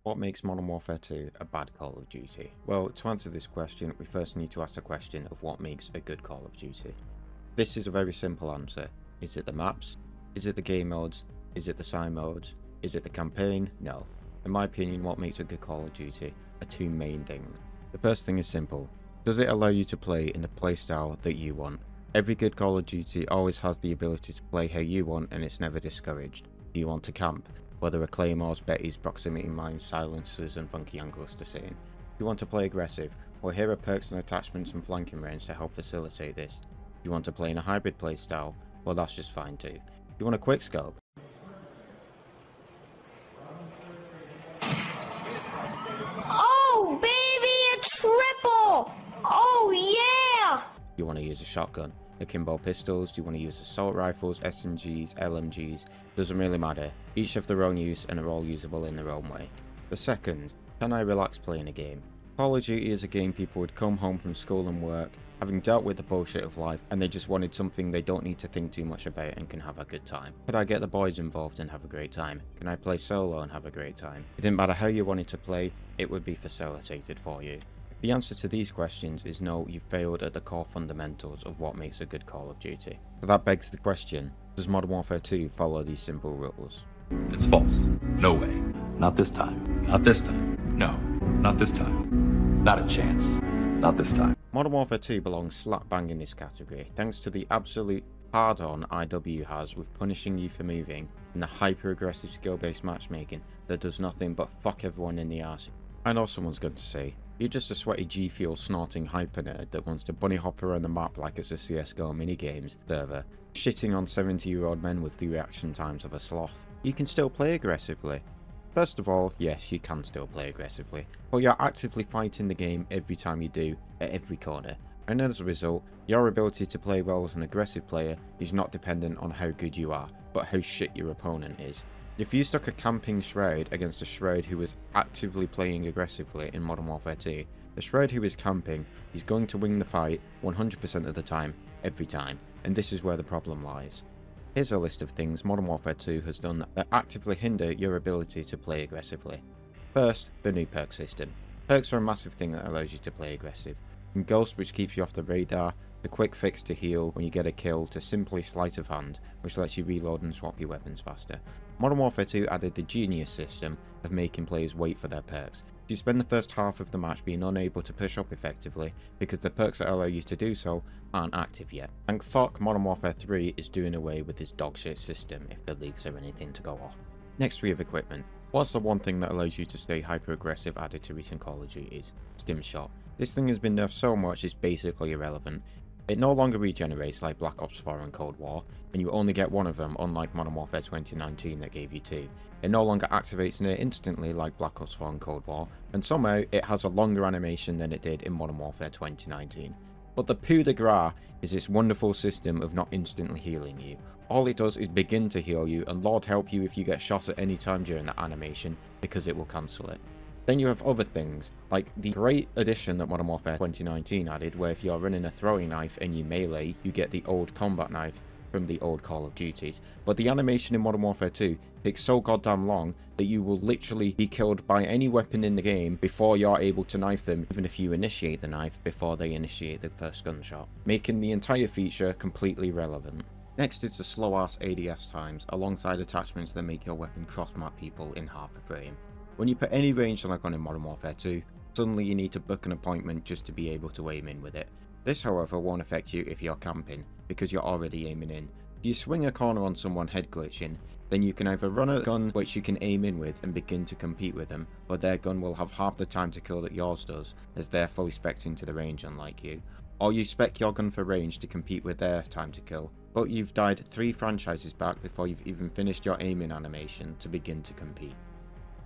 What makes Modern Warfare 2 a bad Call of Duty? Well, to answer this question, we first need to ask the question of what makes a good Call of Duty. This is a very simple answer. Is it the maps? Is it the game modes? Is it the side modes? Is it the campaign? No. In my opinion, what makes a good Call of Duty are two main things. The first thing is simple. Does it allow you to play in the playstyle that you want? Every good Call of Duty always has the ability to play how you want and it's never discouraged. Do you want to camp? Whether a claymores, betties, proximity mines, silencers and funky angles to sit in. Do you want to play aggressive? Well, here are perks and attachments and flanking range to help facilitate this. Do you want to play in a hybrid playstyle? Well, that's just fine too. Do you want a quick scope? Oh, baby, a triple! Oh, yeah! Do you want to use a shotgun? Akimbo pistols? Do you want to use assault rifles, SMGs, LMGs? Doesn't really matter. Each have their own use and are all usable in their own way. The second, can I relax playing a game? Call of Duty is a game people would come home from school and work, having dealt with the bullshit of life, and they just wanted something they don't need to think too much about and can have a good time. Could I get the boys involved and have a great time? Can I play solo and have a great time? It didn't matter how you wanted to play, it would be facilitated for you. The answer to these questions is no, you've failed at the core fundamentals of what makes a good Call of Duty. So that begs the question, does Modern Warfare 2 follow these simple rules? It's false. No way. Not this time. Not this time. No. Not this time. Not a chance. Not this time. Modern Warfare 2 belongs slap bang in this category, thanks to the absolute hard-on IW has with punishing you for moving and the hyper-aggressive skill-based matchmaking that does nothing but fuck everyone in the arse. I know someone's going to say, you're just a sweaty G-Fuel snorting hyper nerd that wants to bunny hop around the map like it's a CSGO minigames server, shitting on 70-year-old men with the reaction times of a sloth. You can still play aggressively. First of all, yes, you can still play aggressively, but you're actively fighting the game every time you do, at every corner. And as a result, your ability to play well as an aggressive player is not dependent on how good you are, but how shit your opponent is. If you stuck a camping Shroud against a Shroud who was actively playing aggressively in Modern Warfare 2, the Shroud who is camping is going to win the fight 100% of the time, every time, and this is where the problem lies. Here's a list of things Modern Warfare 2 has done that actively hinder your ability to play aggressively. First, the new perk system. Perks are a massive thing that allows you to play aggressive. From Ghost, which keeps you off the radar, to Quick Fix to heal when you get a kill, to simply Sleight of Hand, which lets you reload and swap your weapons faster. Modern Warfare 2 added the genius system of making players wait for their perks. You spend the first half of the match being unable to push up effectively because the perks that allow you to do so aren't active yet. Thank fuck Modern Warfare 3 is doing away with this dogshit system if the leaks are anything to go off. Next we have equipment. What's the one thing that allows you to stay hyper aggressive added to recent Call of Duties? Stim Shot. This thing has been nerfed so much it's basically irrelevant. It no longer regenerates like Black Ops 4 and Cold War, and you only get one of them unlike Modern Warfare 2019 that gave you two. It no longer activates near instantly like Black Ops 4 and Cold War, and somehow it has a longer animation than it did in Modern Warfare 2019. But the coup de grace is its wonderful system of not instantly healing you. All it does is begin to heal you, and Lord help you if you get shot at any time during that animation, because it will cancel it. Then you have other things, like the great addition that Modern Warfare 2019 added, where if you're running a throwing knife and you melee, you get the old combat knife from the old Call of Duties. But the animation in Modern Warfare 2 takes so goddamn long that you will literally be killed by any weapon in the game before you're able to knife them, even if you initiate the knife before they initiate the first gunshot, making the entire feature completely relevant. Next is the slow-ass ADS times, alongside attachments that make your weapon cross-map people in half a frame. When you put any range on a gun in Modern Warfare 2, suddenly you need to book an appointment just to be able to aim in with it. This however won't affect you if you're camping, because you're already aiming in. If you swing a corner on someone head glitching, then you can either run a gun which you can aim in with and begin to compete with them, but their gun will have half the time to kill that yours does, as they're fully spec'd into the range unlike you. Or you spec your gun for range to compete with their time to kill, but you've died 3 franchises back before you've even finished your aiming animation to begin to compete.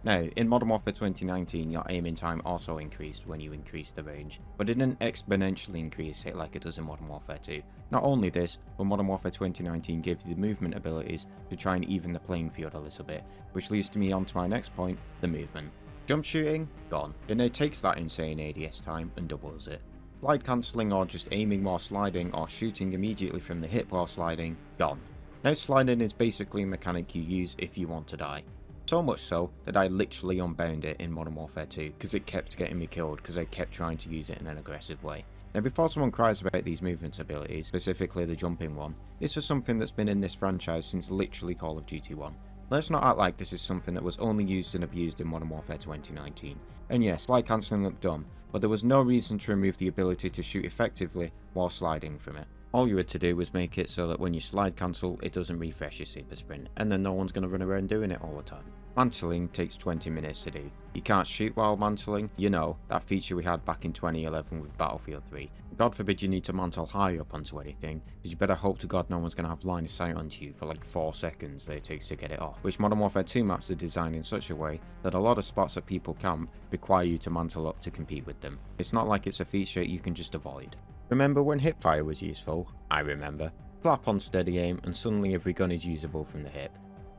Now, in Modern Warfare 2019, your aiming time also increased when you increased the range, but it didn't exponentially increase it like it does in Modern Warfare 2. Not only this, but Modern Warfare 2019 gives you the movement abilities to try and even the playing field a little bit, which leads me on to my next point, the movement. Jump shooting? Gone. It now takes that insane ADS time and doubles it. Slide cancelling or just aiming while sliding or shooting immediately from the hip while sliding? Gone. Now sliding is basically a mechanic you use if you want to die. So much so that I literally unbound it in Modern Warfare 2 because it kept getting me killed because I kept trying to use it in an aggressive way. Now before someone cries about these movement abilities, specifically the jumping one, this is something that's been in this franchise since literally Call of Duty 1. Let's not act like this is something that was only used and abused in Modern Warfare 2019. And yes, slide cancelling looked dumb, but there was no reason to remove the ability to shoot effectively while sliding from it. All you had to do was make it so that when you slide cancel, it doesn't refresh your super sprint, and then no one's going to run around doing it all the time. Mantling takes 20 minutes to do. You can't shoot while mantling, you know, that feature we had back in 2011 with Battlefield 3. God forbid you need to mantle high up onto anything, because you better hope to God no one's going to have line of sight onto you for like 4 seconds that it takes to get it off, which Modern Warfare 2 maps are designed in such a way that a lot of spots that people camp require you to mantle up to compete with them. It's not like it's a feature you can just avoid. Remember when hipfire was useful? I remember. Flap on steady aim and suddenly every gun is usable from the hip.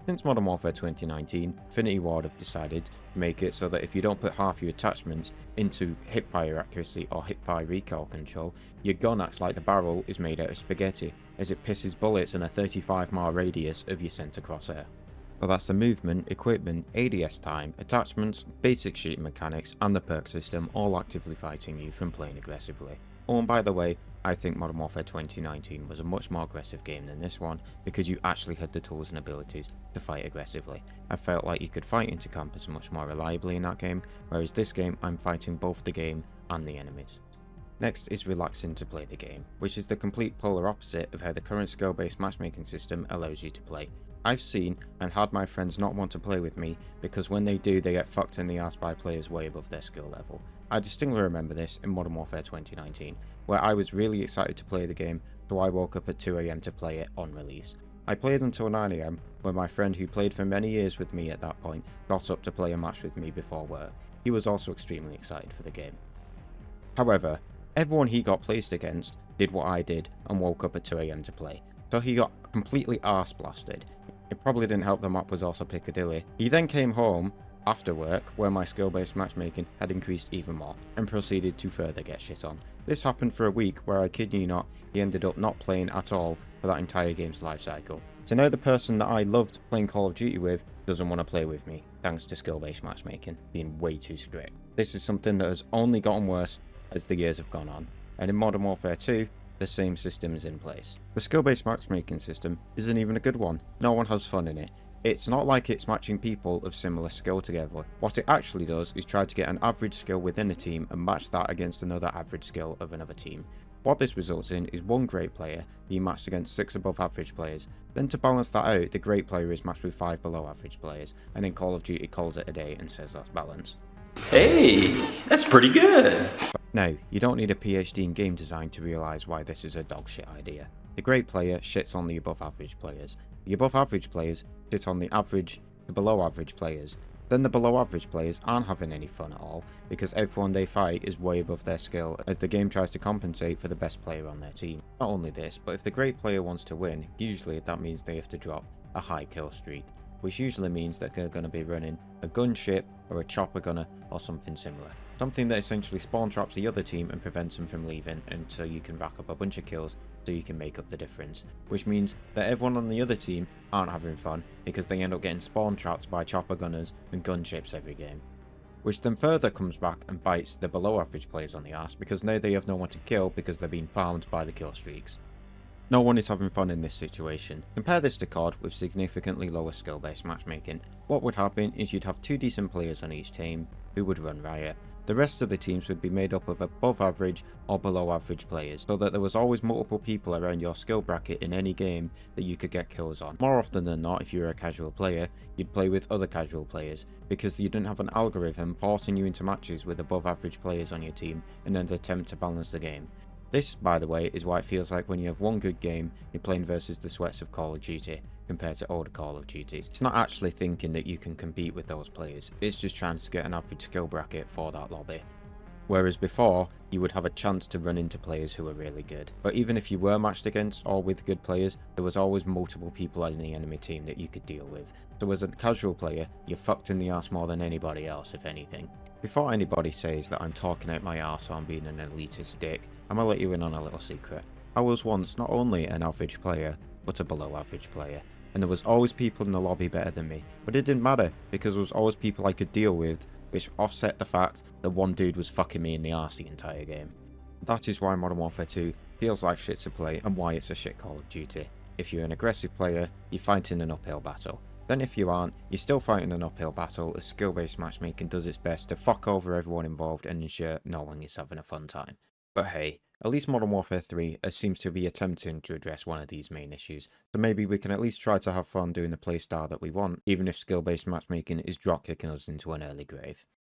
Since Modern Warfare 2019, Infinity Ward have decided to make it so that if you don't put half your attachments into hipfire accuracy or hipfire recoil control, your gun acts like the barrel is made out of spaghetti, as it pisses bullets in a 35-mile radius of your center crosshair. So that's the movement, equipment, ADS time, attachments, basic shooting mechanics and the perk system all actively fighting you from playing aggressively. Oh, and by the way, I think Modern Warfare 2019 was a much more aggressive game than this one because you actually had the tools and abilities to fight aggressively. I felt like you could fight into campers much more reliably in that game, whereas this game I'm fighting both the game and the enemies. Next is relaxing to play the game, which is the complete polar opposite of how the current skill-based matchmaking system allows you to play. I've seen and had my friends not want to play with me because when they do they get fucked in the ass by players way above their skill level. I distinctly remember this in Modern Warfare 2019, where I was really excited to play the game, so I woke up at 2 AM to play it on release. I played until 9 AM, when my friend who played for many years with me at that point got up to play a match with me before work. He was also extremely excited for the game. However, everyone he got placed against did what I did and woke up at 2 AM to play, so he got completely arse blasted. It probably didn't help the map was also Piccadilly. He then came home after work, where my skill-based matchmaking had increased even more, and proceeded to further get shit on. This happened for a week where, I kid you not, he ended up not playing at all for that entire game's life cycle. So now the person that I loved playing Call of Duty with doesn't want to play with me, thanks to skill-based matchmaking being way too strict. This is something that has only gotten worse as the years have gone on, and in Modern Warfare 2, the same system is in place. The skill-based matchmaking system isn't even a good one. No one has fun in it. It's not like it's matching people of similar skill together. What it actually does is try to get an average skill within a team and match that against another average skill of another team. What this results in is one great player being matched against 6 above average players. Then to balance that out, the great player is matched with 5 below average players, and then Call of Duty calls it a day and says that's balanced. Hey, that's pretty good. Now, you don't need a PhD in game design to realise why this is a dogshit idea. The great player shits on the above average players. The above average players shit on the average to below average players. Then the below average players aren't having any fun at all because everyone they fight is way above their skill as the game tries to compensate for the best player on their team. Not only this, but if the great player wants to win, usually that means they have to drop a high kill streak, which usually means that they're going to be running a gunship or a chopper gunner or something similar. Something that essentially spawn traps the other team and prevents them from leaving until you can rack up a bunch of kills so you can make up the difference. Which means that everyone on the other team aren't having fun because they end up getting spawn trapped by chopper gunners and gunships every game. Which then further comes back and bites the below average players on the ass because now they have no one to kill because they're being farmed by the kill streaks. No one is having fun in this situation. Compare this to COD with significantly lower skill based matchmaking. What would happen is you'd have 2 decent players on each team who would run riot. The rest of the teams would be made up of above average or below average players, so that there was always multiple people around your skill bracket in any game that you could get kills on. More often than not, if you were a casual player, you'd play with other casual players, because you didn't have an algorithm forcing you into matches with above average players on your team in an attempt to balance the game. This, by the way, is why it feels like when you have one good game, you're playing versus the sweats of Call of Duty, compared to older Call of Duties. It's not actually thinking that you can compete with those players, it's just trying to get an average skill bracket for that lobby. Whereas before, you would have a chance to run into players who are really good. But even if you were matched against or with good players, there was always multiple people on the enemy team that you could deal with. So as a casual player, you're fucked in the arse more than anybody else, if anything. Before anybody says that I'm talking out my arse on being an elitist dick, I'm gonna let you in on a little secret. I was once not only an average player, but a below average player. and there was always people in the lobby better than me, but it didn't matter because there was always people I could deal with, which offset the fact that one dude was fucking me in the arse the entire game. That is why Modern Warfare 2 feels like shit to play and why it's a shit Call of Duty. If you're an aggressive player, you're fighting an uphill battle. Then if you aren't, you're still fighting an uphill battle as skill-based matchmaking does its best to fuck over everyone involved and ensure no one is having a fun time. But hey, at least Modern Warfare 3 seems to be attempting to address one of these main issues, so maybe we can at least try to have fun doing the playstyle that we want, even if skill-based matchmaking is drop kicking us into an early grave.